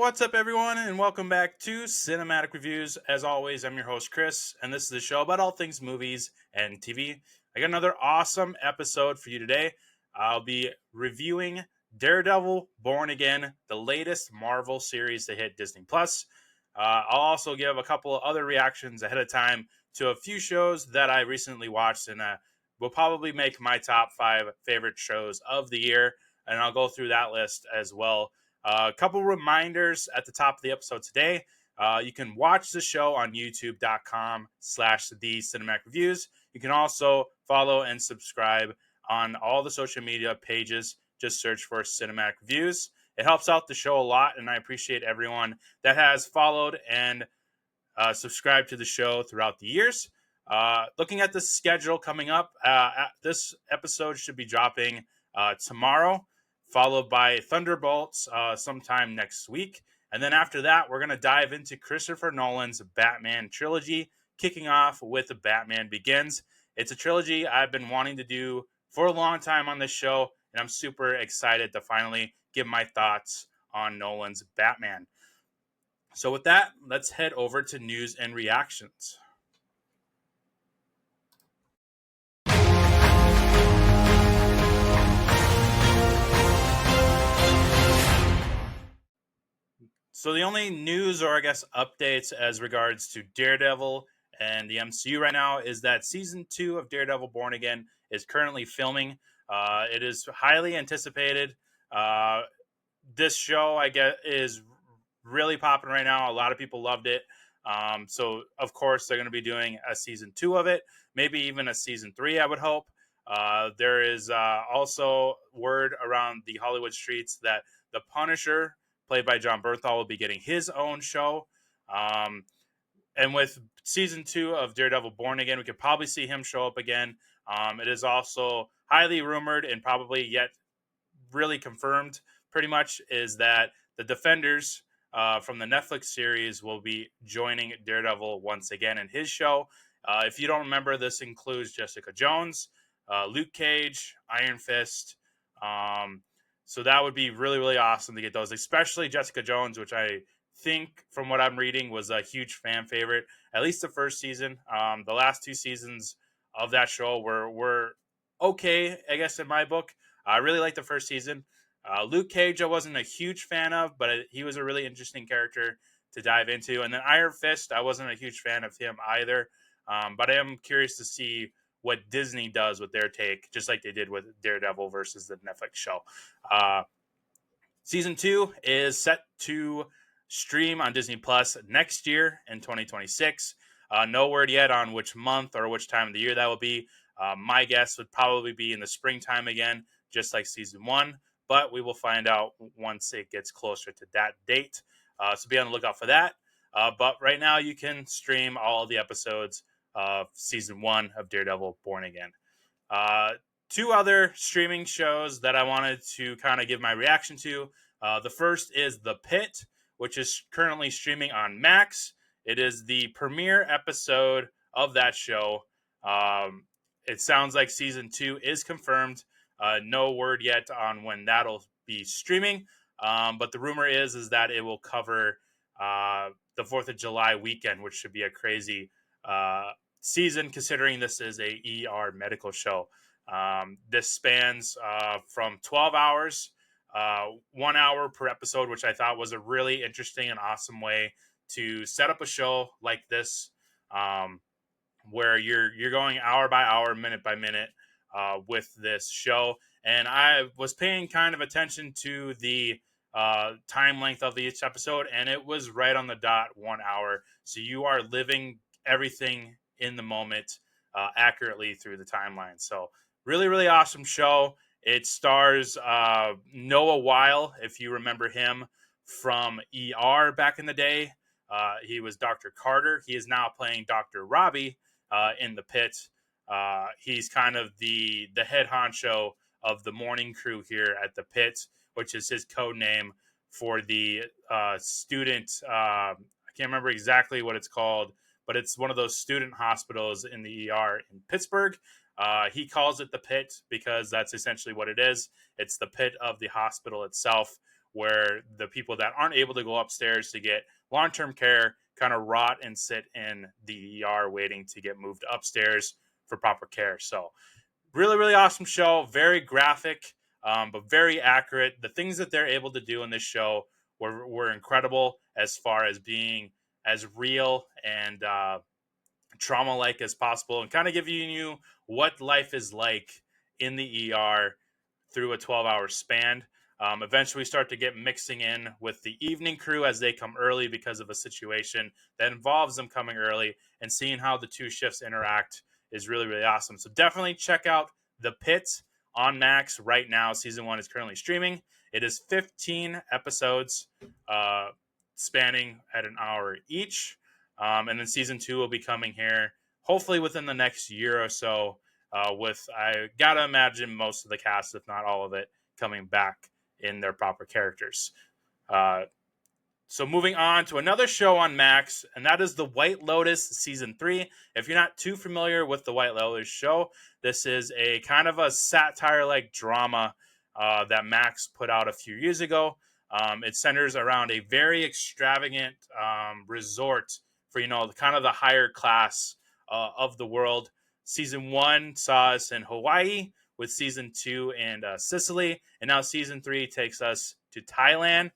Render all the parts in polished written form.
What's up, everyone, and welcome back to Cinematic Reviews. As always, I'm your host, Chris, and this is a show about all things movies and TV. I got another awesome episode for you today. I'll be reviewing Daredevil Born Again, the latest Marvel series to hit Disney Plus. I'll also give a couple of other reactions ahead of time to a few shows that I recently watched, and will probably make my top 5 favorite shows of the year, and I'll go through that list as well. A couple reminders at the top of the episode today. You can watch the show on youtube.com/the cinematic reviews. You can also follow and subscribe on all the social media pages. Just search for Cinematic Reviews. It helps out the show a lot, and I appreciate everyone that has followed and subscribed to the show throughout the years. Looking at the schedule coming up, this episode should be dropping tomorrow, followed by Thunderbolts sometime next week. And then after that, we're going to dive into Christopher Nolan's Batman trilogy, kicking off with The Batman Begins. It's a trilogy I've been wanting to do for a long time on this show, and I'm super excited to finally give my thoughts on Nolan's Batman. So with that, let's head over to news and reactions. So the only news, or I guess updates as regards to Daredevil and the MCU right now, is that season 2 of Daredevil Born Again is currently filming. It is highly anticipated. This show, I guess, is really popping right now. A lot of people loved it. So of course they're going to be doing a season 2 of it, maybe even a season 3, I would hope. There is also word around the Hollywood streets that the Punisher, played by John Bernthal, will be getting his own show. And with season 2 of Daredevil Born Again, we could probably see him show up again. It is also highly rumored and probably yet really confirmed, pretty much, is that the Defenders from the Netflix series will be joining Daredevil once again in his show. If you don't remember, this includes Jessica Jones, Luke Cage, Iron Fist. So that would be really, really awesome to get those, especially Jessica Jones, which I think, from what I'm reading, was a huge fan favorite, at least the first season. The last 2 seasons of that show were okay, I guess, in my book. I really liked the first season. Luke Cage, I wasn't a huge fan of, but he was a really interesting character to dive into. And then Iron Fist, I wasn't a huge fan of him either. But I am curious to see what Disney does with their take, just like they did with Daredevil versus the Netflix show. Season 2 is set to stream on Disney Plus next year in 2026. No word yet on which month or which time of the year that will be. My guess would probably be in the springtime again, just like season 1, but we will find out once it gets closer to that date. So be on the lookout for that. But right now, you can stream all of the episodes of season 1 of Daredevil Born Again. 2 other streaming shows that I wanted to kind of give my reaction to. The first is The Pit, which is currently streaming on Max. It is the premiere episode of that show. It sounds like season 2 is confirmed. No word yet on when that'll be streaming. But the rumor is that it will cover the 4th of July weekend, which should be a crazy season, considering this is a ER medical show. This spans from 12 hours, 1 hour per episode, which I thought was a really interesting and awesome way to set up a show like this, where you're going hour by hour, minute by minute with this show. And I was paying kind of attention to the time length of each episode, and it was right on the dot 1 hour. So you are living everything in the moment accurately through the timeline. So really, really awesome show. It stars Noah Weil, if you remember him from ER back in the day. He was Dr. Carter. He is now playing Dr. Robbie in The Pit. He's kind of the head honcho of the morning crew here at The Pit, which is his code name for the student. I can't remember exactly what it's called, but it's one of those student hospitals in the ER in Pittsburgh. He calls it The Pit because that's essentially what it is. It's the pit of the hospital itself, where the people that aren't able to go upstairs to get long-term care kind of rot and sit in the ER waiting to get moved upstairs for proper care. So really, really awesome show. Very graphic, but very accurate. The things that they're able to do in this show were incredible as far as being as real and trauma like as possible, and kind of giving you what life is like in the ER through a 12-hour span. Eventually, start to get mixing in with the evening crew as they come early because of a situation that involves them coming early, and seeing how the two shifts interact is really, really awesome. So definitely check out The Pit on Max right now. Season 1 is currently streaming. It is 15 episodes spanning at an hour each. And then season 2 will be coming here hopefully within the next year or so. With I gotta imagine most of the cast, if not all of it, coming back in their proper characters. Uh, so moving on to another show on Max, and that is The White Lotus Season 3. If you're not too familiar with The White Lotus show, this is a kind of a satire-like drama that Max put out a few years ago. It centers around a very extravagant resort for, kind of the higher class of the world. Season 1 saw us in Hawaii, with Season 2 in Sicily, and now Season 3 takes us to Thailand.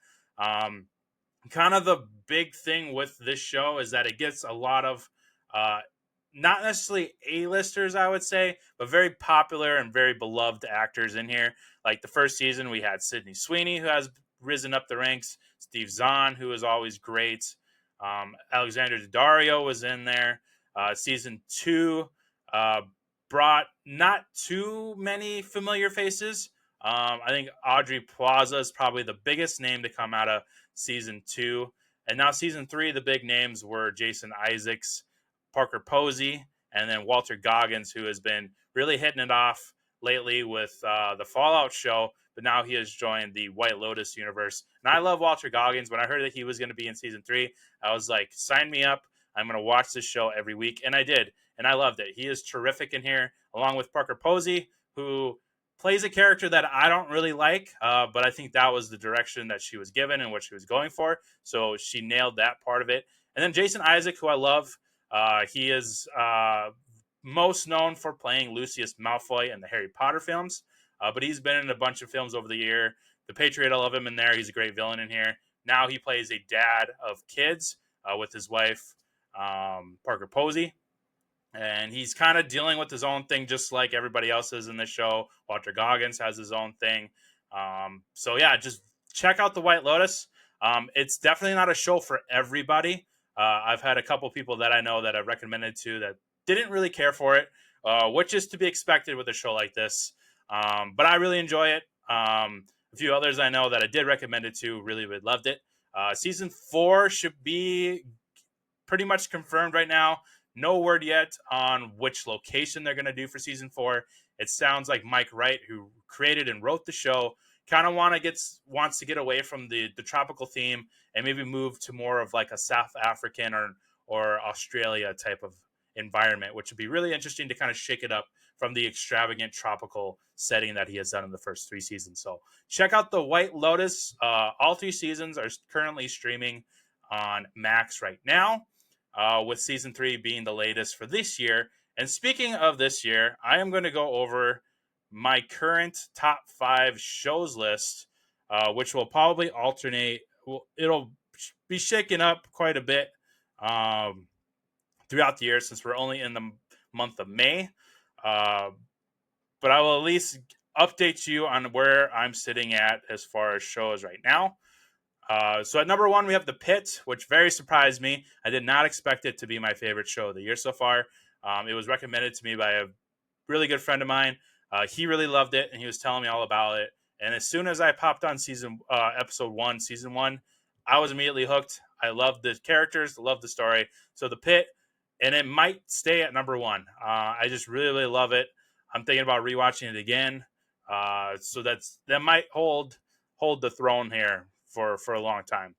Kind of the big thing with this show is that it gets a lot of not necessarily A-listers, I would say, but very popular and very beloved actors in here. Like the first season, we had Sydney Sweeney, who has risen up the ranks, Steve Zahn, who is always great, Alexander Daddario was in there. Season 2 brought not too many familiar faces. I think Audrey Plaza is probably the biggest name to come out of Season 2. And now Season 3, the big names were Jason Isaacs, Parker Posey, and then Walter Goggins, who has been really hitting it off lately with the Fallout show, but now he has joined the White Lotus universe. And I love Walter Goggins. When I heard that he was going to be in Season 3, I was like, sign me up. I'm going to watch this show every week. And I did. And I loved it. He is terrific in here, along with Parker Posey, who plays a character that I don't really like, but I think that was the direction that she was given and what she was going for. So she nailed that part of it. And then Jason Isaac, who I love, he is most known for playing Lucius Malfoy in the Harry Potter films, but he's been in a bunch of films over the year. The Patriot, I love him in there. He's a great villain in here. Now he plays a dad of kids with his wife, Parker Posey. And he's kind of dealing with his own thing, just like everybody else is in the show. Walter Goggins has his own thing. So yeah, just check out The White Lotus. It's definitely not a show for everybody. I've had a couple people that I know that I've recommended to that didn't really care for it, which is to be expected with a show like this. But I really enjoy it. A few others I know that I did recommend it to really loved it. Season 4 should be pretty much confirmed right now. No word yet on which location they're going to do for Season 4. It sounds like Mike Wright, who created and wrote the show, kind of wants to get away from the tropical theme and maybe move to more of like a South African or Australia type of environment, which would be really interesting to kind of shake it up from the extravagant tropical setting that he has done in the first 3 seasons. So check out The White Lotus. All 3 seasons are currently streaming on Max right now. With Season 3 being the latest for this year. And speaking of this year, I am going to go over my current top 5 shows list, which will probably alternate. It'll be shaken up quite a bit throughout the year since we're only in the month of May. But I will at least update you on where I'm sitting at as far as shows right now. So at number 1, we have The Pit, which very surprised me. I did not expect it to be my favorite show of the year so far. It was recommended to me by a really good friend of mine. He really loved it, and he was telling me all about it. And as soon as I popped on episode 1, season 1, I was immediately hooked. I loved the characters, loved the story. So The Pit, and it might stay at number 1. I just really, really love it. I'm thinking about rewatching it again. So that might hold the throne here for a long time.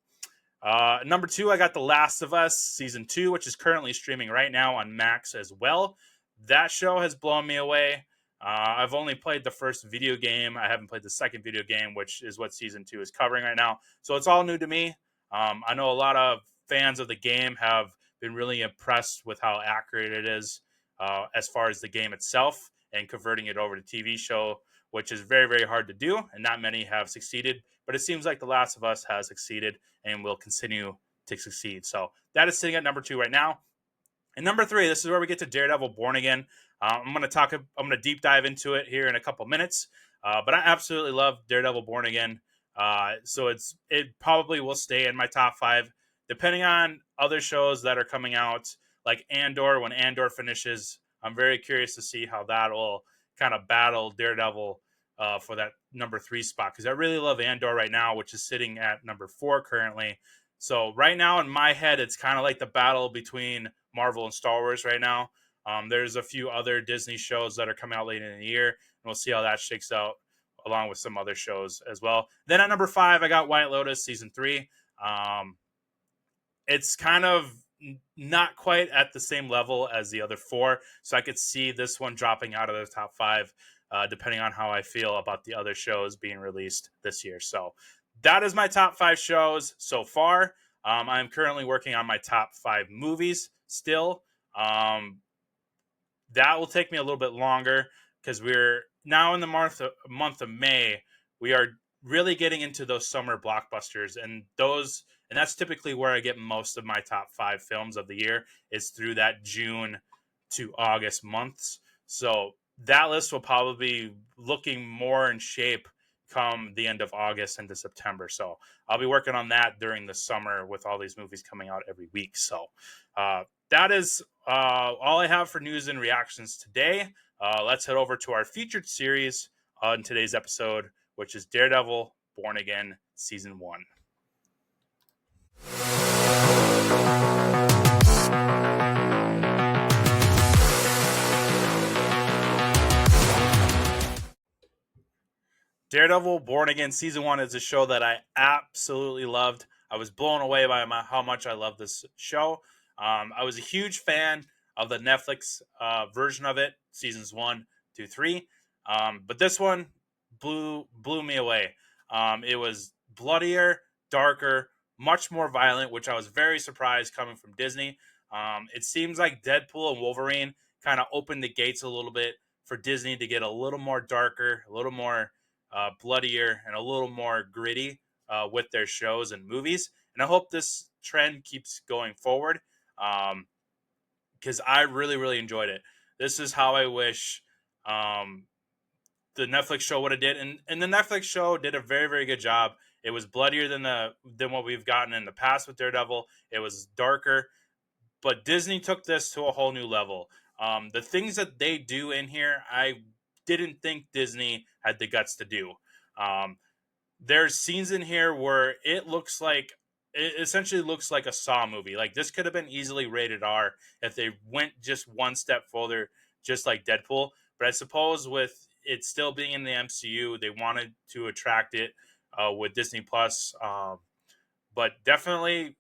Number 2, I got The Last of Us Season 2, which is currently streaming right now on Max as well. That show has blown me away. I've only played the first video game. I haven't played the second video game, which is what season 2 is covering right now. So it's all new to me. I know a lot of fans of the game have been really impressed with how accurate it is as far as the game itself and converting it over to TV show, which is very, very hard to do. And not many have succeeded. But it seems like The Last of Us has succeeded and will continue to succeed. So that is sitting at number 2 right now. And number 3, this is where we get to Daredevil Born Again. I'm going to deep dive into it here in a couple minutes. But I absolutely love Daredevil Born Again. So it probably will stay in my top 5, depending on other shows that are coming out, like Andor. When Andor finishes, I'm very curious to see how that will kind of battle Daredevil for that number 3 spot, because I really love Andor right now, which is sitting at number 4 currently. So right now in my head, it's kind of like the battle between Marvel and Star Wars right now. There's a few other Disney shows that are coming out later in the year, and we'll see how that shakes out, along with some other shows as well. Then at number 5, I got White Lotus season 3. It's kind of not quite at the same level as the other 4, so I could see this one dropping out of the top 5, depending on how I feel about the other shows being released this year. So that is my top 5 shows so far. I'm currently working on my top 5 movies still. That will take me a little bit longer because we're now in the month of May. We are really getting into those summer blockbusters, and that's typically where I get most of my top 5 films of the year, is through that June to August months. So that list will probably be looking more in shape come the end of August into September. So I'll be working on that during the summer with all these movies coming out every week. So that is all I have for news and reactions today. Let's head over to our featured series on today's episode, which is Daredevil Born Again Season 1. Daredevil Born Again Season 1 is a show that I absolutely loved. I was blown away by how much I love this show. I was a huge fan of the Netflix version of it, seasons 1 to 3. But this one blew me away. It was bloodier, darker, much more violent, which I was very surprised coming from Disney. It seems like Deadpool and Wolverine kind of opened the gates a little bit for Disney to get a little more darker, a little more bloodier, and a little more gritty with their shows and movies. And I hope this trend keeps going forward, because I really, really enjoyed it. This is how I wish the Netflix show would have did, and the Netflix show did a very, very good job. It was bloodier than what we've gotten in the past with Daredevil. It was darker, but Disney took this to a whole new level. The things that they do in here, I didn't think Disney had the guts to do. There's scenes in here where it essentially looks like a Saw movie. Like, this could have been easily rated R if they went just one step further, just like Deadpool. But I suppose with it still being in the MCU, they wanted to attract it with Disney Plus. But definitely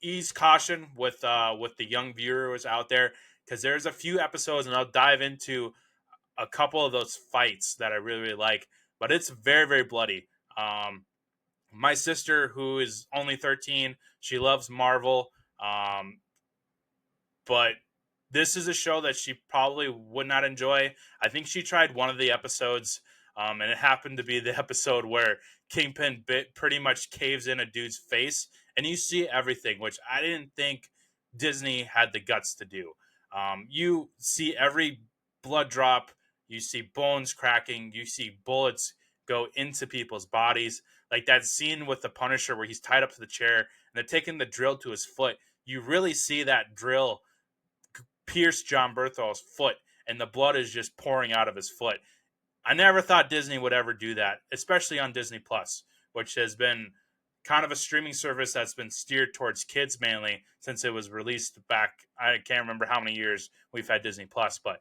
ease caution with the young viewers out there, because there's a few episodes, and I'll dive into a couple of those fights that I really, really like. But it's very, very bloody. My sister, who is only 13, she loves Marvel, but this is a show that she probably would not enjoy. I think she tried one of the episodes, and it happened to be the episode where Kingpin pretty much caves in a dude's face, and you see everything, which I didn't think Disney had the guts to do. You see every blood drop, you see bones cracking, you see bullets go into people's bodies. Like that scene with the Punisher where he's tied up to the chair and they're taking the drill to his foot. You really see that drill pierce John Berthol's foot, and the blood is just pouring out of his foot. I never thought Disney would ever do that, especially on Disney Plus, which has been kind of a streaming service that's been steered towards kids mainly since it was released back. I can't remember how many years we've had Disney Plus, but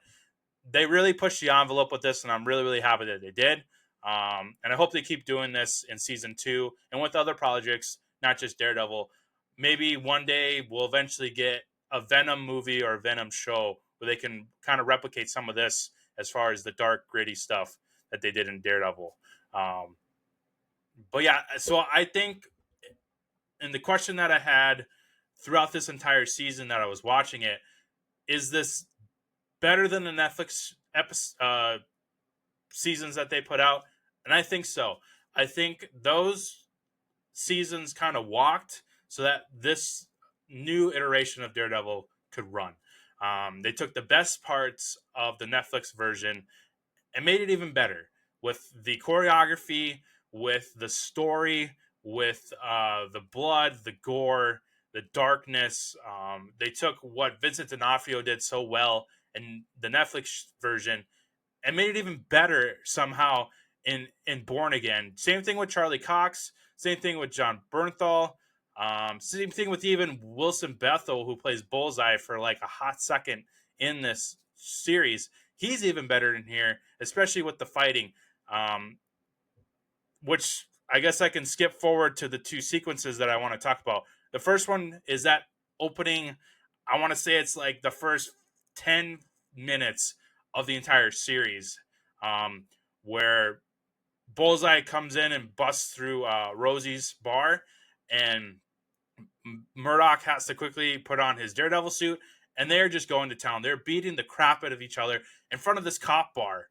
they really pushed the envelope with this, and I'm really, really happy that they did. And I hope they keep doing this in season 2 and with other projects, not just Daredevil. Maybe one day we'll eventually get a Venom movie or a Venom show where they can kind of replicate some of this as far as the dark, gritty stuff that they did in Daredevil. But yeah, so I think, and the question that I had throughout this entire season that I was watching it, is this better than the Netflix seasons that they put out? And I think so. I think those seasons kind of walked so that this new iteration of Daredevil could run. They took the best parts of the Netflix version and made it even better with the choreography, with the story, with the blood, the gore, the darkness. They took what Vincent D'Onofrio did so well in the Netflix version and made it even better somehow in Born Again. Same thing with Charlie Cox. Same thing with John Bernthal. Same thing with even Wilson Bethel, who plays Bullseye for like a hot second in this series. He's even better in here, especially with the fighting, which I guess I can skip forward to the two sequences that I want to talk about. The first one is that opening. I want to say it's like the first 10 minutes of the entire series, where Bullseye comes in and busts through Rosie's bar, and Murdoch has to quickly put on his Daredevil suit, and they're just going to town. They're beating the crap out of each other in front of this cop bar.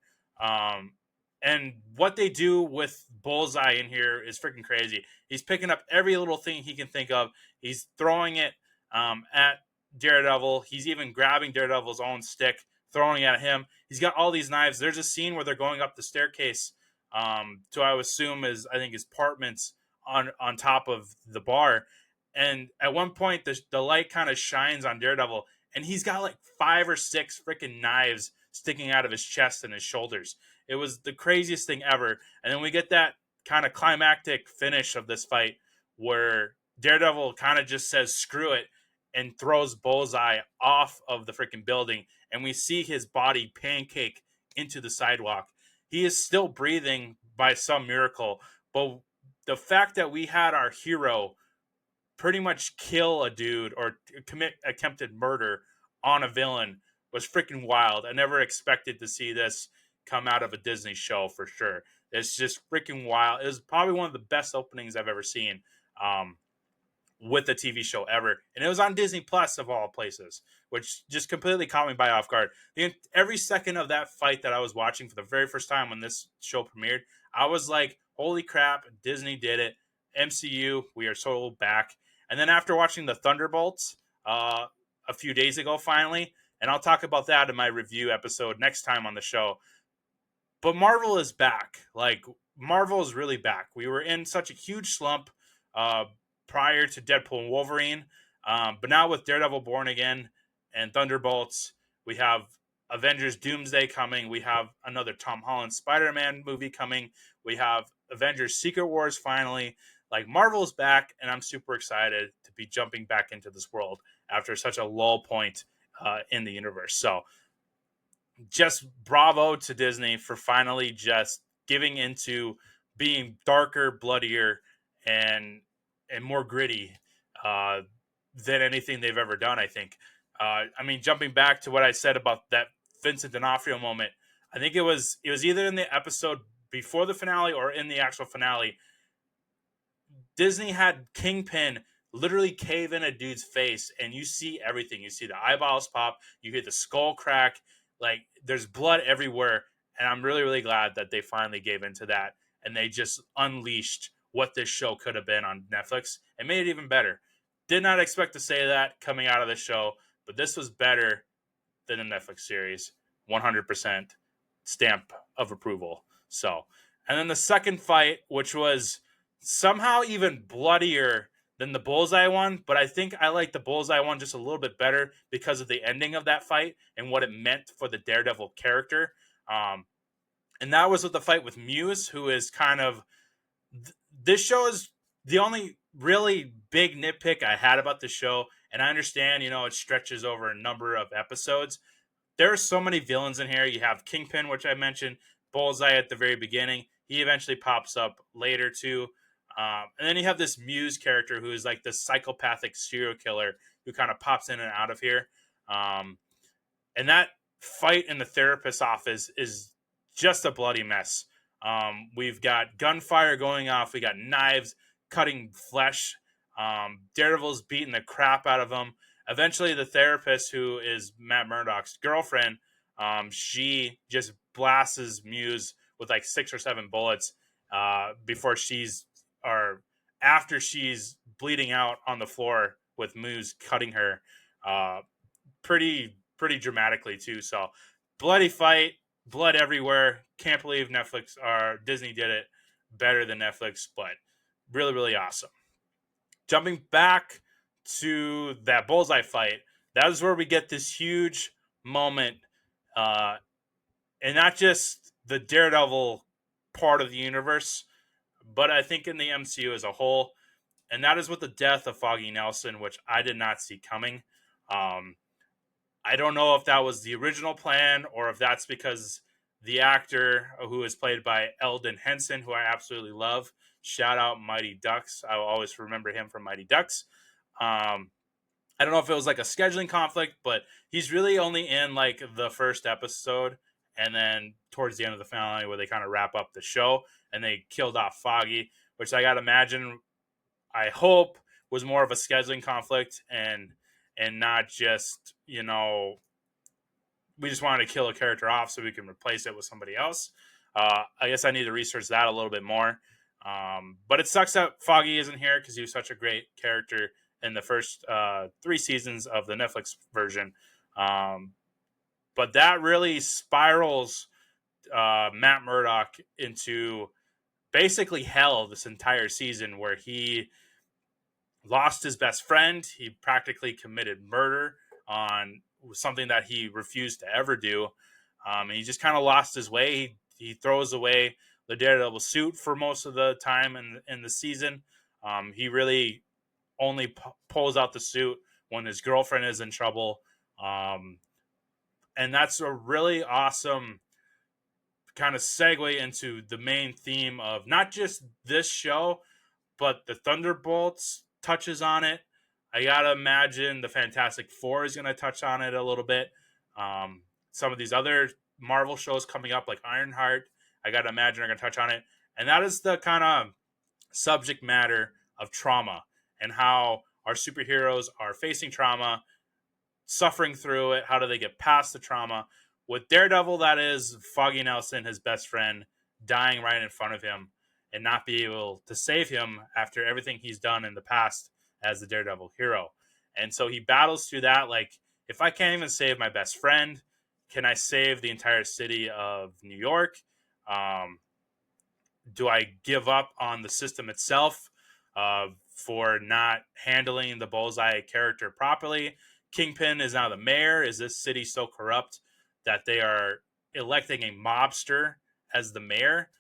And what they do with Bullseye in here is freaking crazy. He's picking up every little thing he can think of. He's throwing it at Daredevil. He's even grabbing Daredevil's own stick, throwing it at him. He's got all these knives. There's a scene where they're going up the staircase to, I would assume, I think his apartments on top of the bar. And at one point, the light kind of shines on Daredevil, and he's got like 5 or 6 freaking knives sticking out of his chest and his shoulders. It was the craziest thing ever. And then we get that kind of climactic finish of this fight where Daredevil kind of just says, screw it, and throws Bullseye off of the freaking building. And we see his body pancake into the sidewalk. He is still breathing by some miracle. But the fact that we had our hero pretty much kill a dude or commit attempted murder on a villain was freaking wild. I never expected to see this come out of a Disney show for sure. It's just freaking wild. It was probably one of the best openings I've ever seen with a TV show ever. And it was on Disney Plus of all places, which just completely caught me by off guard. Every second of that fight that I was watching for the very first time when this show premiered, I was like, holy crap, Disney did it. MCU, we are so back. And then after watching the Thunderbolts a few days ago, finally, and I'll talk about that in my review episode next time on the show. But Marvel is back. Like, Marvel is really back. We were in such a huge slump prior to Deadpool and Wolverine. But now with Daredevil Born Again and Thunderbolts, we have Avengers Doomsday coming. We have another Tom Holland Spider-Man movie coming. We have Avengers Secret Wars finally. Like, Marvel's back, and I'm super excited to be jumping back into this world after such a lull point in the universe. So just bravo to Disney for finally just giving into being darker, bloodier, and more gritty than anything they've ever done, I think. I mean, jumping back to what I said about that Vincent D'Onofrio moment, I think it was either in the episode before the finale or in the actual finale. Disney had Kingpin literally cave in a dude's face, and you see everything. You see the eyeballs pop, you hear the skull crack, like there's blood everywhere. And I'm really, really glad that they finally gave into that and they just unleashed what this show could have been on Netflix and made it even better. Did not expect to say that coming out of the show, but this was better than the Netflix series. 100% stamp of approval. So, and then the second fight, which was somehow even bloodier than the Bullseye one, but I think I like the Bullseye one just a little bit better because of the ending of that fight and what it meant for the Daredevil character. And that was with the fight with Muse, who is kind of this show is the only really big nitpick I had about the show. And I understand, it stretches over a number of episodes. There are so many villains in here. You have Kingpin, which I mentioned, Bullseye at the very beginning. He eventually pops up later too. And then you have this Muse character who is like this psychopathic serial killer who kind of pops in and out of here. And that fight in the therapist's office is just a bloody mess. We've got gunfire going off. We got knives cutting flesh. Daredevil's beating the crap out of him. Eventually, the therapist, who is Matt Murdock's girlfriend, she just blasts Muse with like 6 or 7 bullets before or after she's bleeding out on the floor with Muse cutting her pretty dramatically too. So bloody fight, blood everywhere. Can't believe Netflix or Disney did it better than Netflix, but really awesome. Jumping back to that bullseye fight, that is where we get this huge moment, and not just the Daredevil part of the universe, but I think in the MCU as a whole, and that is with the death of Foggy Nelson, which I did not see coming. I don't know if that was the original plan or if that's because the actor who is played by Eldon Henson, who I absolutely love, shout out Mighty Ducks. I will always remember him from Mighty Ducks. I don't know if it was like a scheduling conflict, but he's really only in like the first episode and then towards the end of the finale where they kind of wrap up the show and they killed off Foggy, which I got to imagine, I hope, was more of a scheduling conflict and not just, we just wanted to kill a character off so we can replace it with somebody else. I guess I need to research that a little bit more. But it sucks that Foggy isn't here because he was such a great character in the first 3 seasons of the Netflix version. But that really spirals Matt Murdock into basically hell this entire season, where he lost his best friend. He practically committed murder on something that he refused to ever do. And he just kind of lost his way. He throws away the Daredevil suit for most of the time in the season. He really only pulls out the suit when his girlfriend is in trouble. And that's a really awesome kind of segue into the main theme of not just this show, but the Thunderbolts touches on it. I gotta imagine the Fantastic Four is gonna touch on it a little bit. Some of these other Marvel shows coming up, like Ironheart, I gotta imagine are gonna touch on it. And that is the kind of subject matter of trauma and how our superheroes are facing trauma, suffering through it. How do they get past the trauma? With Daredevil, that is Foggy Nelson, his best friend, dying right in front of him and not be able to save him after everything he's done in the past as the Daredevil hero. And so he battles through that. Like, if I can't even save my best friend, can I save the entire city of New York? Do I give up on the system itself for not handling the Bullseye character properly? Kingpin is now the mayor. Is this city so corrupt that they are electing a mobster as the mayor?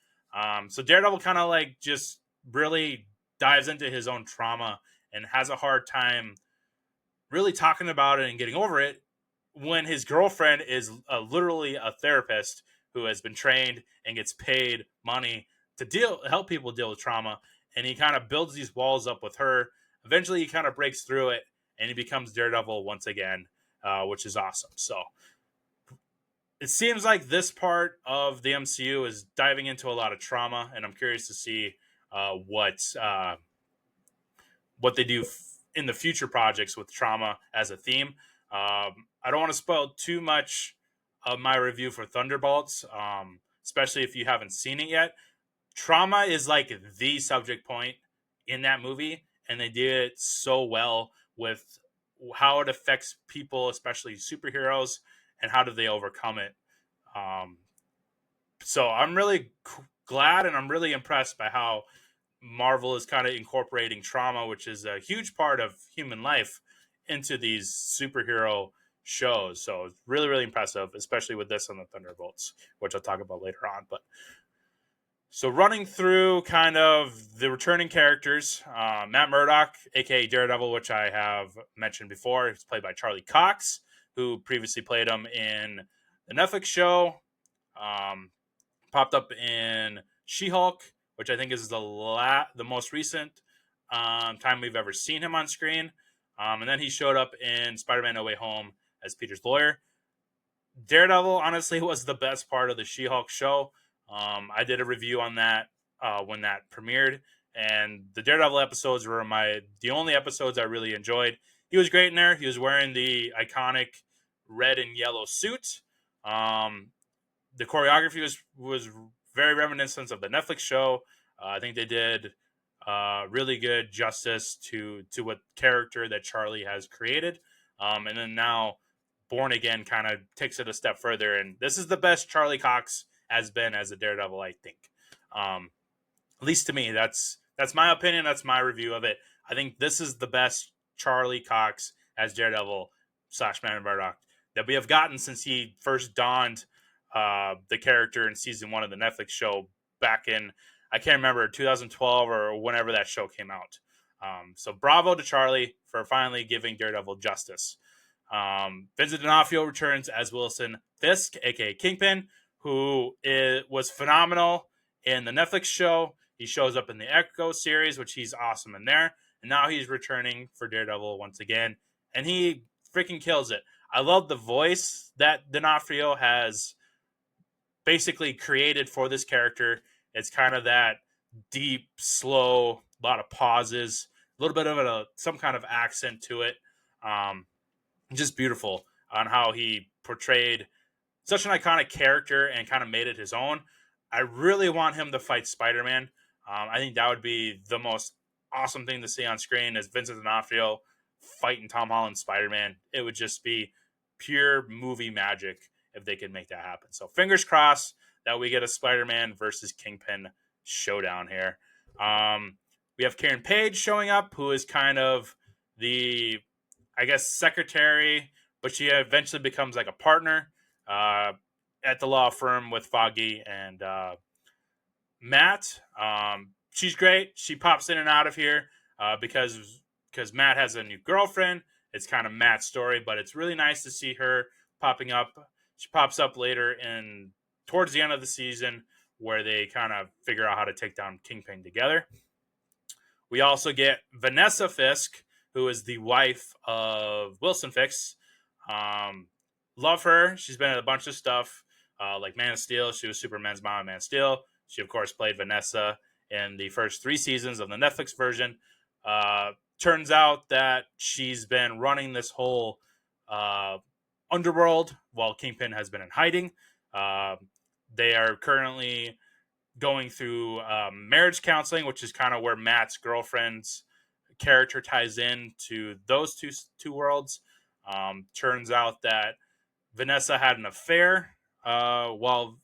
So Daredevil kind of like just really dives into his own trauma and has a hard time really talking about it and getting over it when his girlfriend is literally a therapist who has been trained and gets paid money to help people deal with trauma. And he kind of builds these walls up with her. Eventually he kind of breaks through it and he becomes Daredevil once again, which is awesome. So it seems like this part of the MCU is diving into a lot of trauma, and I'm curious to see what they do in the future projects with trauma as a theme. I don't want to spoil too much of my review for Thunderbolts, especially if you haven't seen it yet. Trauma is like the subject point in that movie, and they did it so well with how it affects people, especially superheroes, and how do they overcome it. So I'm really glad and I'm really impressed by how Marvel is kind of incorporating trauma, which is a huge part of human life, into these superhero shows. So it's really impressive, especially with this on the Thunderbolts, which I'll talk about later on. But so running through kind of the returning characters, Matt Murdock, aka Daredevil, which I have mentioned before, is played by Charlie Cox, who previously played him in the Netflix show. Popped up in She-Hulk, which I think is the most recent time we've ever seen him on screen. And then he showed up in Spider-Man No Way Home as Peter's lawyer. Daredevil honestly was the best part of the She-Hulk show. I did a review on that when that premiered, and the Daredevil episodes were the only episodes I really enjoyed. He was great in there. He was wearing the iconic red and yellow suit. Um, the choreography was very reminiscent of the Netflix show. I think they did really good justice to what character that Charlie has created. And then now Born Again kind of takes it a step further, and this is the best Charlie Cox has been as a Daredevil, I think. Um, at least to me, that's my opinion. That's my review of it. I think this is the best Charlie Cox as Daredevil slash Man of Murdoch that we have gotten since he first donned the character in season 1 of the Netflix show back in, I can't remember, 2012 or whenever that show came out. So bravo to Charlie for finally giving Daredevil justice. Vincent D'Onofrio returns as Wilson Fisk, aka Kingpin, was phenomenal in the Netflix show. He shows up in the Echo series, which he's awesome in there. And now he's returning for Daredevil once again. And he freaking kills it. I love the voice that D'Onofrio has basically created for this character. It's kind of that deep, slow, a lot of pauses, a little bit of some kind of accent to it. Um, just beautiful on how he portrayed such an iconic character and kind of made it his own. I really want him to fight Spider-Man. I think that would be the most awesome thing to see on screen is Vincent D'Onofrio fighting Tom Holland's Spider-Man. It would just be pure movie magic if they could make that happen. So fingers crossed that we get a Spider-Man versus Kingpin showdown here. We have Karen Page showing up, who is kind of the, I guess, secretary, but she eventually becomes like a partner at the law firm with Foggy and Matt. She's great. She pops in and out of here because Matt has a new girlfriend. It's kind of Matt's story, but it's really nice to see her popping up. She pops up later in towards the end of the season where they kind of figure out how to take down Kingpin together. We also get Vanessa Fisk, who is the wife of Wilson Fisk. Love her. She's been in a bunch of stuff like Man of Steel. She was Superman's mom in Man of Steel. She, of course, played Vanessa in the first 3 seasons of the Netflix version. Turns out that she's been running this whole underworld while Kingpin has been in hiding. They are currently going through marriage counseling, which is kind of where Matt's girlfriend's character ties in to those two worlds. Turns out that Vanessa had an affair while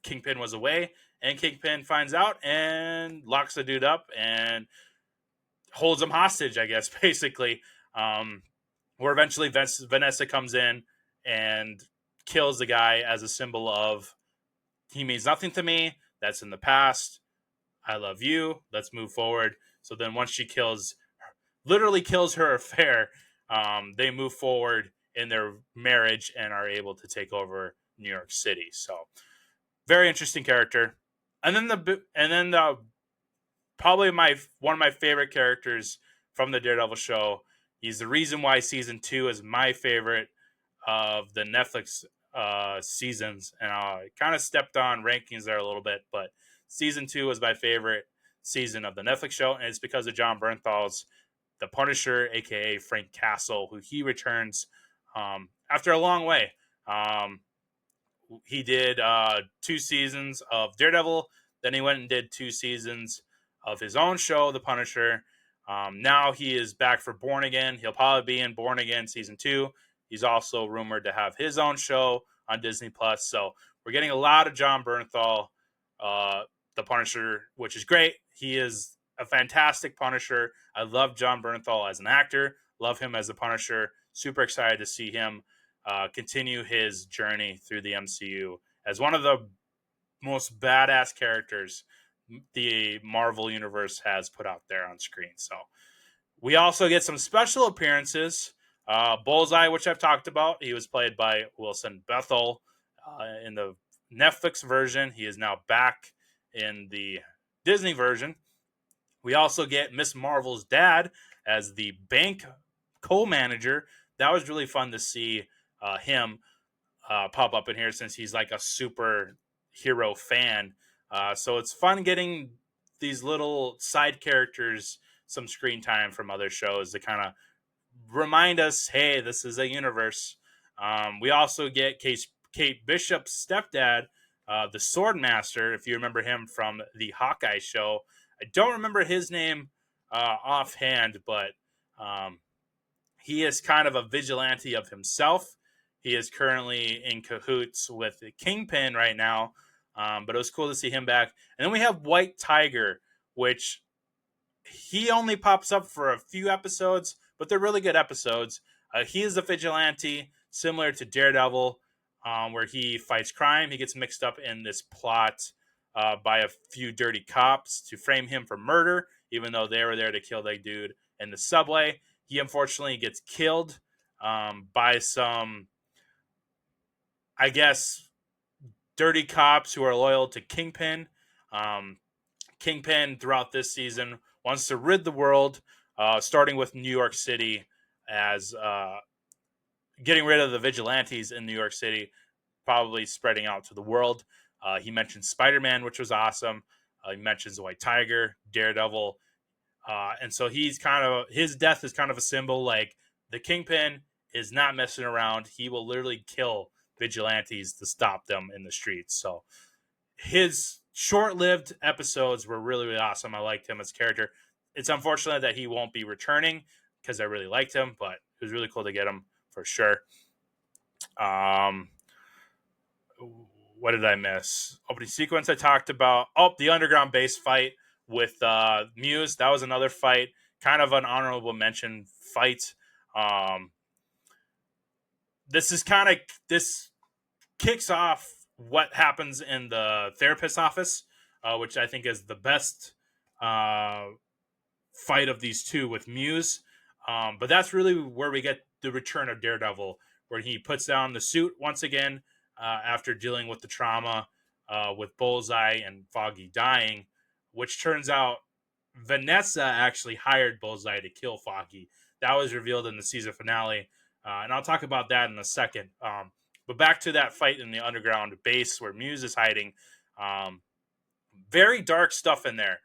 Kingpin was away, and Kingpin finds out and locks the dude up and holds him hostage, I guess, basically. Where eventually Vanessa comes in and kills the guy as a symbol of he means nothing to me. That's in the past. I love you. Let's move forward. So then once she literally kills her affair, they move forward in their marriage and are able to take over New York City. So very interesting character. And then the probably one of my favorite characters from the Daredevil show. He's the reason why season 2 is my favorite of the Netflix seasons, and I kind of stepped on rankings there a little bit, but season 2 is my favorite season of the Netflix show, and it's because of John Bernthal's The Punisher, aka Frank Castle, who he returns after a long way. He did 2 seasons of Daredevil, then he went and did 2 seasons of his own show, The Punisher. Now he is back for Born Again. He'll probably be in Born Again season 2. He's also rumored to have his own show on Disney Plus. So we're getting a lot of John Bernthal, The Punisher, which is great. He is a fantastic Punisher. I love John Bernthal as an actor. Love him as a Punisher. Super excited to see him continue his journey through the MCU as one of the most badass characters the Marvel Universe has put out there on screen. So we also get some special appearances. Bullseye, which I've talked about, he was played by Wilson Bethel in the Netflix version. He is now back in the Disney version. We also get Miss Marvel's dad as the bank co-manager. That was really fun to see him. pop up in here since he's like a super hero fan. So it's fun getting these little side characters some screen time from other shows to kind of remind us, hey, this is a universe. We also get Kate Bishop's stepdad, the Sword Master, if you remember him from the Hawkeye show. I don't remember his name offhand, but um, he is kind of a vigilante of himself. He is currently in cahoots with the Kingpin right now, but it was cool to see him back. And then we have White Tiger, which he only pops up for a few episodes, but they're really good episodes. He is a vigilante, similar to Daredevil, where he fights crime. He gets mixed up in this plot by a few dirty cops to frame him for murder, even though they were there to kill that dude in the subway. He unfortunately gets killed by some, I guess, dirty cops who are loyal to Kingpin. Kingpin, throughout this season, wants to rid the world, starting with New York City, as getting rid of the vigilantes in New York City, probably spreading out to the world. He mentions Spider-Man, which was awesome. He mentions White Tiger, Daredevil, and so his death is kind of a symbol. Like, the Kingpin is not messing around. He will literally kill vigilantes to stop them in the streets. So his short-lived episodes were really, really awesome. I liked him as a character. It's unfortunate that he won't be returning because I really liked him, but it was really cool to get him for sure. What did I miss? Opening sequence I talked about. Oh, the underground base fight with Muse. That was another fight. Kind of an honorable mention fight. This kicks off what happens in the therapist's office, which I think is the best fight of these two with Muse. But that's really where we get the return of Daredevil, where he puts down the suit once again after dealing with the trauma with Bullseye and Foggy dying, which turns out Vanessa actually hired Bullseye to kill Foggy. That was revealed in the season finale, and I'll talk about that in a second. But back to that fight in the underground base where Muse is hiding. Very dark stuff in there.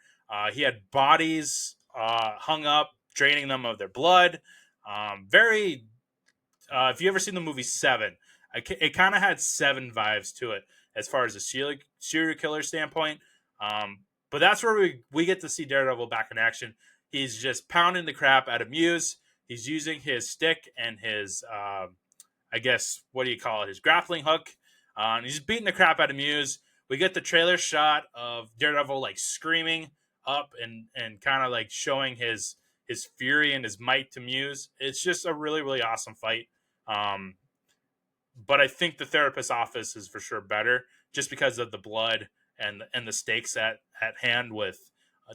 He had bodies hung up, draining them of their blood. If you ever seen the movie Seven, it kind of had Seven vibes to it as far as a serial killer standpoint. But that's where we get to see Daredevil back in action. He's just pounding the crap out of Muse. He's using his stick and his, I guess, what do you call it? His grappling hook. And he's beating the crap out of Muse. We get the trailer shot of Daredevil like screaming up and kind of like showing his fury and his might to Muse. It's just a really, really awesome fight. But I think the therapist's office is for sure better just because of the blood and the stakes at hand with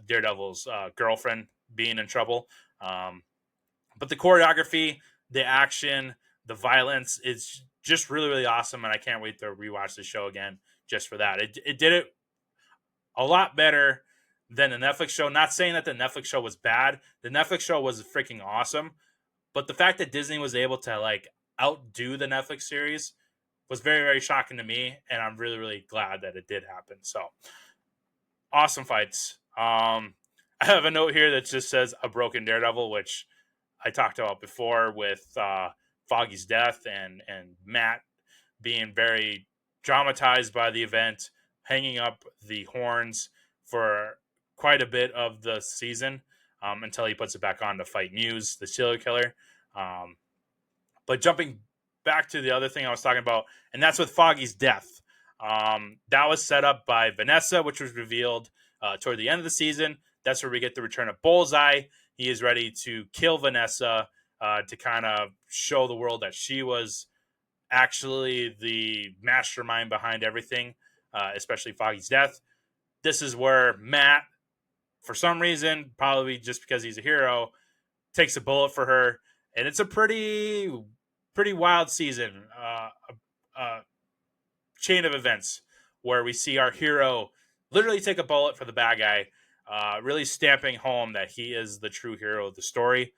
Daredevil's girlfriend being in trouble. But the choreography, the action, the violence is just really, really awesome. And I can't wait to rewatch the show again just for that. It did it a lot better than the Netflix show. Not saying that the Netflix show was bad. The Netflix show was freaking awesome. But the fact that Disney was able to like outdo the Netflix series was very, very shocking to me. And I'm really, really glad that it did happen. So awesome fights. I have a note here that just says a broken Daredevil, which I talked about before with Foggy's death and Matt being very traumatized by the event, hanging up the horns for quite a bit of the season until he puts it back on to fight Muse, the serial killer. But jumping back to the other thing I was talking about, and that's with Foggy's death. That was set up by Vanessa, which was revealed toward the end of the season. That's where we get the return of Bullseye. He is ready to kill Vanessa to kind of show the world that she was actually the mastermind behind everything, especially Foggy's death. This is where Matt, for some reason, probably just because he's a hero, takes a bullet for her. And it's a pretty wild season, chain of events where we see our hero literally take a bullet for the bad guy, really stamping home that he is the true hero of the story.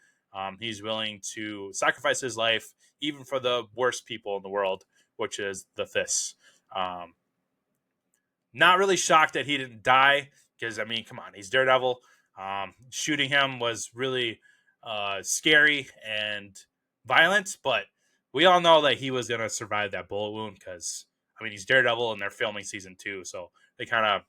He's willing to sacrifice his life even for the worst people in the world, which is the This. Not really shocked that he didn't die because, I mean, come on, he's Daredevil. Shooting him was really scary and violent, but we all know that he was going to survive that bullet wound because, I mean, he's Daredevil and they're filming season 2, so they kind of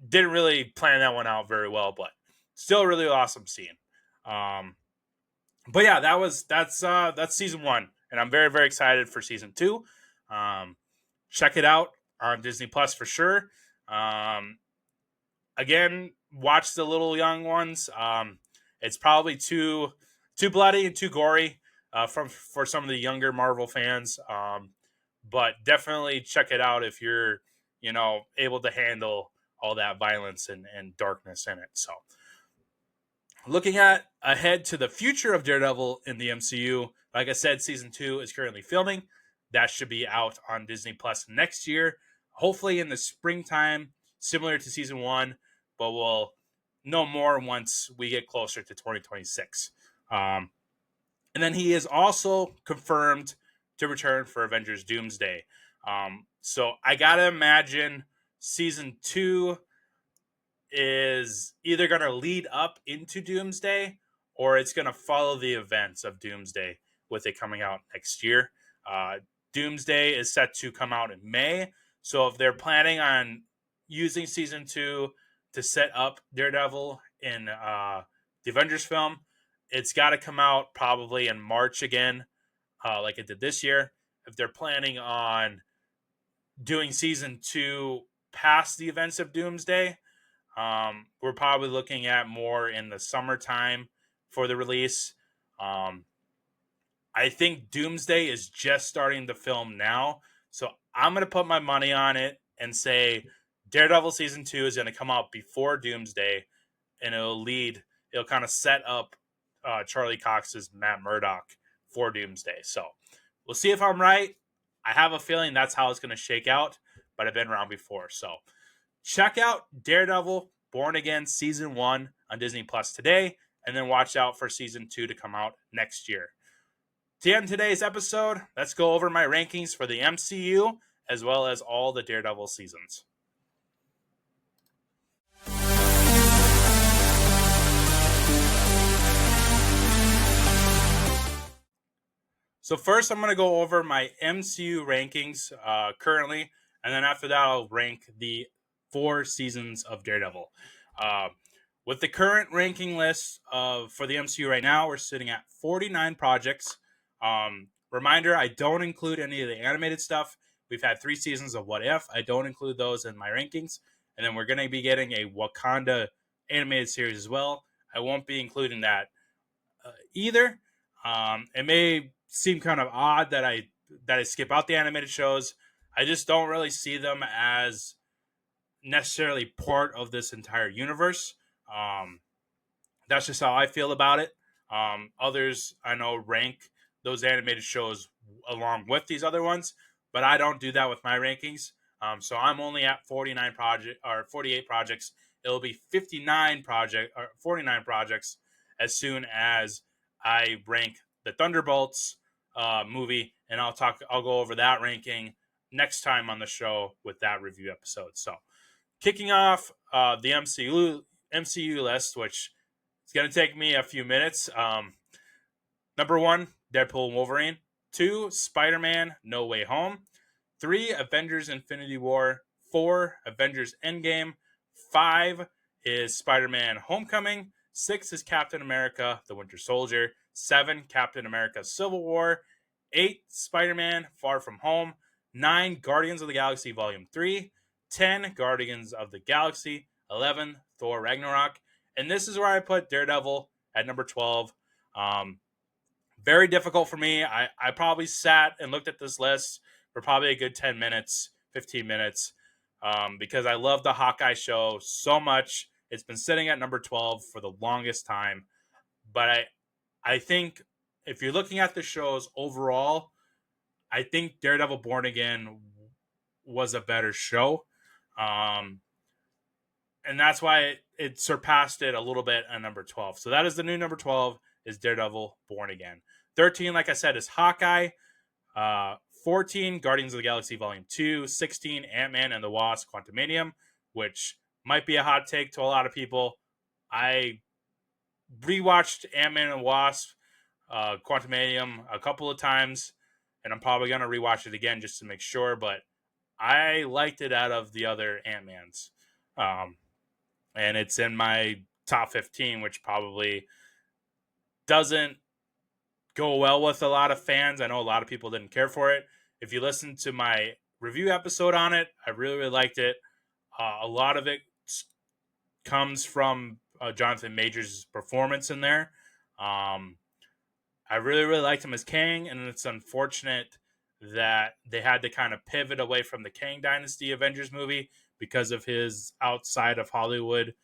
didn't really plan that one out very well, but still a really awesome scene. But yeah, that's season 1, and I'm very, very excited for season 2. Check it out on Disney Plus for sure. Again, watch the little young ones. It's probably too bloody and too gory for some of the younger Marvel fans. But definitely check it out if you're able to handle all that violence and darkness in it. So, looking ahead to the future of Daredevil in the MCU, like I said, season 2 is currently filming. That should be out on Disney Plus next year, hopefully in the springtime, similar to season 1, but we'll know more once we get closer to 2026. And then he is also confirmed to return for Avengers Doomsday. So I got to imagine season 2 is either going to lead up into Doomsday or it's going to follow the events of Doomsday with it coming out next year. Doomsday is set to come out in May. So if they're planning on using season 2 to set up Daredevil in the Avengers film, it's got to come out probably in March again, like it did this year. If they're planning on doing season 2 past the events of Doomsday, we're probably looking at more in the summertime for the release. I think Doomsday is just starting to film now, so I'm going to put my money on it and say Daredevil season 2 is going to come out before Doomsday, and it'll kind of set up Charlie Cox's Matt Murdock for Doomsday. So we'll see if I'm right. I have a feeling that's how it's going to shake out, but I've been around before. So check out Daredevil Born Again season 1 on Disney Plus today, and then watch out for season 2 to come out next year. To end today's episode, let's go over my rankings for the MCU as well as all the Daredevil seasons. So first, I'm going to go over my MCU rankings currently, and then after that, I'll rank the 4 seasons of Daredevil. With the current ranking list for the MCU right now, we're sitting at 49 projects. Reminder, I don't include any of the animated stuff. We've had 3 seasons of What If. I don't include those in my rankings. And then we're going to be getting a Wakanda animated series as well. I won't be including that either. It may seem kind of odd that I skip out the animated shows. I just don't really see them as necessarily part of this entire universe. That's just how I feel about it. Others I know rank those animated shows along with these other ones, but I don't do that with my rankings. So I'm only at 48 projects. It'll be 49 projects as soon as I rank the Thunderbolts movie, and I'll go over that ranking next time on the show with that review episode. So, kicking off the MCU list, which is going to take me a few minutes. Number 1, Deadpool and Wolverine. 2, Spider-Man No Way Home. 3, Avengers Infinity War. 4, Avengers Endgame. 5 is Spider-Man Homecoming. 6 is Captain America The Winter Soldier. 7, Captain America Civil War. 8, Spider-Man Far From Home. 9, Guardians of the Galaxy Volume 3. 10, Guardians of the Galaxy. 11, Thor Ragnarok. And this is where I put Daredevil at number 12. Very difficult for me. I probably sat and looked at this list for probably a good 10 minutes, 15 minutes, because I love the Hawkeye show so much. It's been sitting at number 12 for the longest time. But I think if you're looking at the shows overall, I think Daredevil Born Again was a better show. And that's why it surpassed it a little bit at number 12. So that is the new number 12 is Daredevil Born Again. 13, like I said, is Hawkeye. 14, Guardians of the Galaxy Volume 2. 16, Ant-Man and the Wasp Quantumanium, which might be a hot take to a lot of people. I rewatched Ant-Man and the Wasp Quantumanium a couple of times, and I'm probably going to rewatch it again just to make sure, but I liked it out of the other Ant-Mans. And it's in my top 15, which probably doesn't go well with a lot of fans. I know a lot of people didn't care for it. If you listen to my review episode on it, I really, really liked it. A lot of it comes from Jonathan Majors' performance in there. I really, really liked him as Kang, and it's unfortunate that they had to kind of pivot away from the Kang Dynasty Avengers movie because of his outside of Hollywood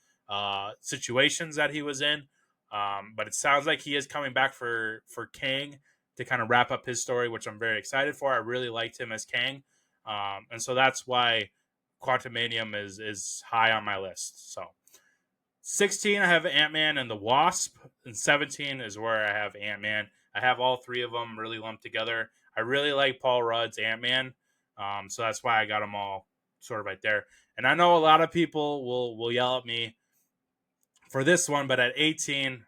situations that he was in. But it sounds like he is coming back for Kang to kind of wrap up his story, which I'm very excited for. I really liked him as Kang, and so that's why Quantumanium is high on my list. So 16, I have Ant-Man and the Wasp, and 17 is where I have Ant-Man. I have all three of them really lumped together. I really like Paul Rudd's Ant-Man, so that's why I got them all sort of right there. And I know a lot of people will yell at me for this one, but at 18,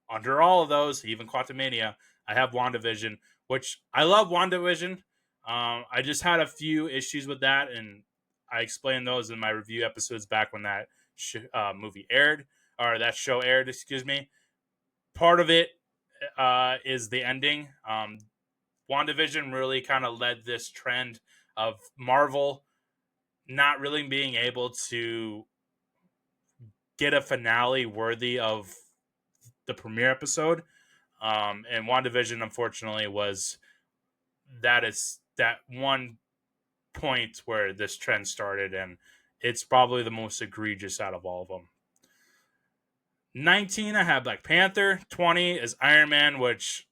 under all of those, even Quantumania, I have WandaVision, which I love WandaVision. I just had a few issues with that, and I explained those in my review episodes back when that movie aired, or that show aired, excuse me. Part of it is the ending. WandaVision really kind of led this trend of Marvel not really being able to get a finale worthy of the premiere episode. And WandaVision, unfortunately, was that one point where this trend started, and it's probably the most egregious out of all of them. 19, I have Black Panther. 20 is Iron Man, which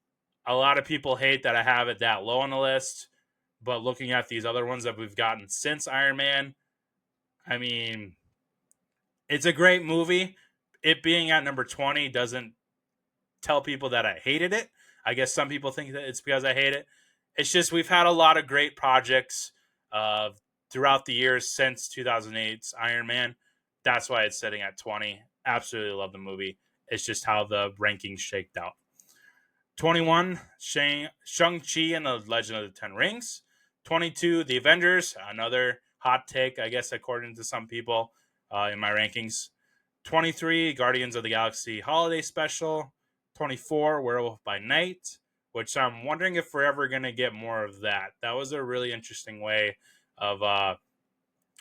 a lot of people hate that I have it that low on the list. But looking at these other ones that we've gotten since Iron Man, I mean, it's a great movie. It being at number 20 doesn't tell people that I hated it. I guess some people think that it's because I hate it. It's just we've had a lot of great projects throughout the years since 2008's Iron Man. That's why it's sitting at 20. Absolutely love the movie. It's just how the rankings shaked out. 21, Shang-Chi and the Legend of the Ten Rings. 22, The Avengers. Another hot take, I guess, according to some people in my rankings. 23, Guardians of the Galaxy Holiday Special. 24, Werewolf by Night, which I'm wondering if we're ever going to get more of that. That was a really interesting way of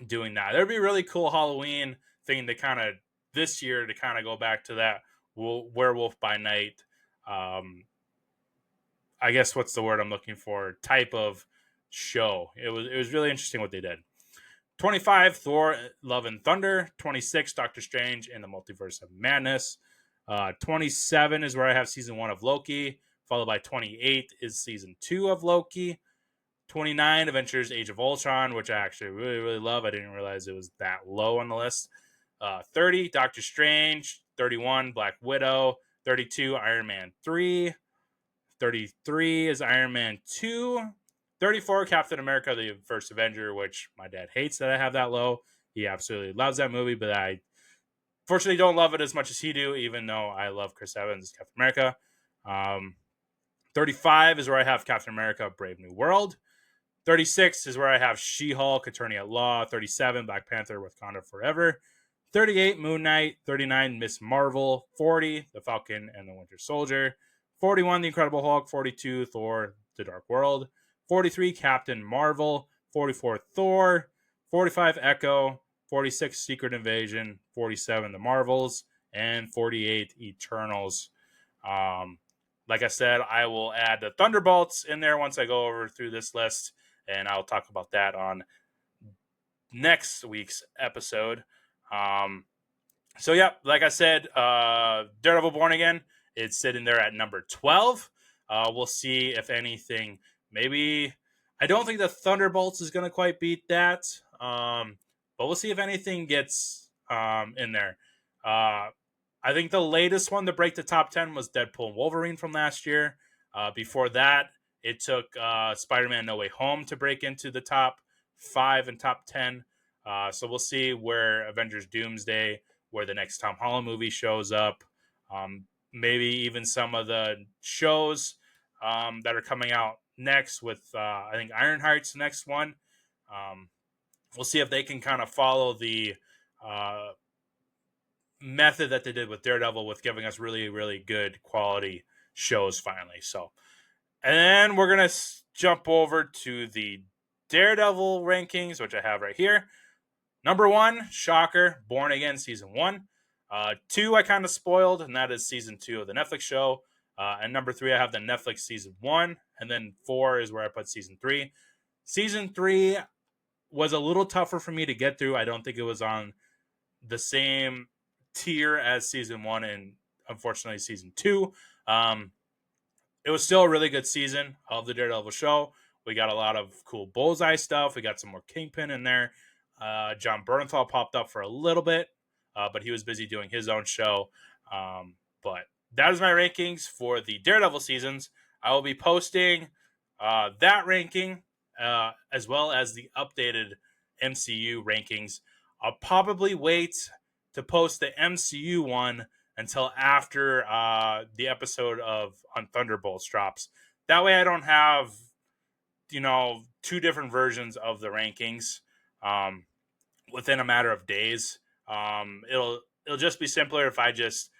doing that. There'd be a really cool Halloween thing to kind of this year to kind of go back to that Werewolf by Night. I guess what's the word I'm looking for? Type of show. It was really interesting what they did. 25, Thor, Love and Thunder. 26, Doctor Strange and the Multiverse of Madness. 27 is where I have season 1 of Loki, followed by 28 is season 2 of Loki. 29, Avengers Age of Ultron, which I actually really, really love. I didn't realize it was that low on the list. 30, Doctor Strange. 31, Black Widow. 32, Iron Man 3. 33 is Iron Man 2. 34, Captain America, the First Avenger, which my dad hates that I have that low. He absolutely loves that movie, but I fortunately don't love it as much as he do, even though I love Chris Evans as Captain America. 35 is where I have Captain America, Brave New World. 36 is where I have She-Hulk, Attorney at Law. 37, Black Panther, Wakanda Forever. 38, Moon Knight. 39, Miss Marvel. 40, The Falcon and the Winter Soldier. 41, The Incredible Hulk. 42, Thor, The Dark World. 43, Captain Marvel. 44, Thor. 45, Echo. 46, Secret Invasion. 47, The Marvels. And 48, Eternals. Like I said, I will add the Thunderbolts in there once I go over through this list, and I'll talk about that on next week's episode. So, yeah, like I said, Daredevil Born Again, it's sitting there at number 12. We'll see if anything, maybe, I don't think the Thunderbolts is going to quite beat that, but we'll see if anything gets in there. I think the latest one to break the top 10 was Deadpool and Wolverine from last year. Before that, It took Spider-Man No Way Home to break into the top 5 and top 10. So we'll see where Avengers Doomsday, where the next Tom Holland movie shows up. Maybe even some of the shows that are coming out next with, I think, Ironheart's the next one. We'll see if they can kind of follow the method that they did with Daredevil with giving us really, really good quality shows finally. So, and then we're going to jump over to the Daredevil rankings, which I have right here. Number 1, shocker, Born Again season 1. 2, I kind of spoiled, and that is season 2 of the Netflix show. And number 3, I have the Netflix season 1. And then 4 is where I put season 3. Season 3 was a little tougher for me to get through. I don't think it was on the same tier as season 1 and unfortunately season 2. It was still a really good season of the Daredevil show. We got a lot of cool Bullseye stuff. We got some more Kingpin in there. John Bernthal popped up for a little bit, but he was busy doing his own show. But that is my rankings for the Daredevil seasons. I will be posting that ranking as well as the updated MCU rankings. I'll probably wait to post the MCU one until after the episode on Thunderbolts drops. That way I don't have, 2 different versions of the rankings within a matter of days. It'll just be simpler if I just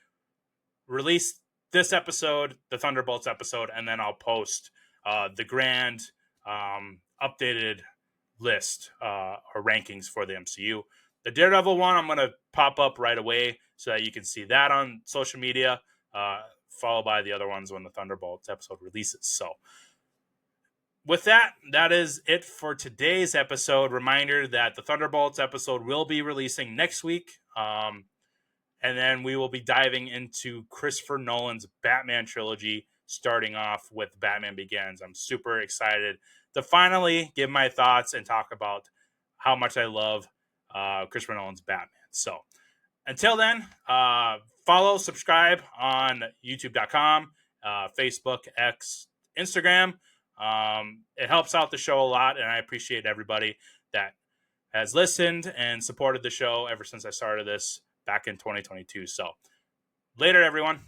release this episode, the Thunderbolts episode, and then I'll post the grand updated list or rankings for the MCU. The Daredevil one, I'm going to pop up right away so that you can see that on social media, followed by the other ones when the Thunderbolts episode releases. So with that, that is it for today's episode. Reminder that the Thunderbolts episode will be releasing next week. And then we will be diving into Christopher Nolan's Batman trilogy, starting off with Batman Begins. I'm super excited to finally give my thoughts and talk about how much I love Christopher Nolan's Batman. So until then, follow, subscribe on youtube.com, Facebook, X, Instagram. It helps out the show a lot, and I appreciate everybody that has listened and supported the show ever since I started this back in 2022. So later, everyone.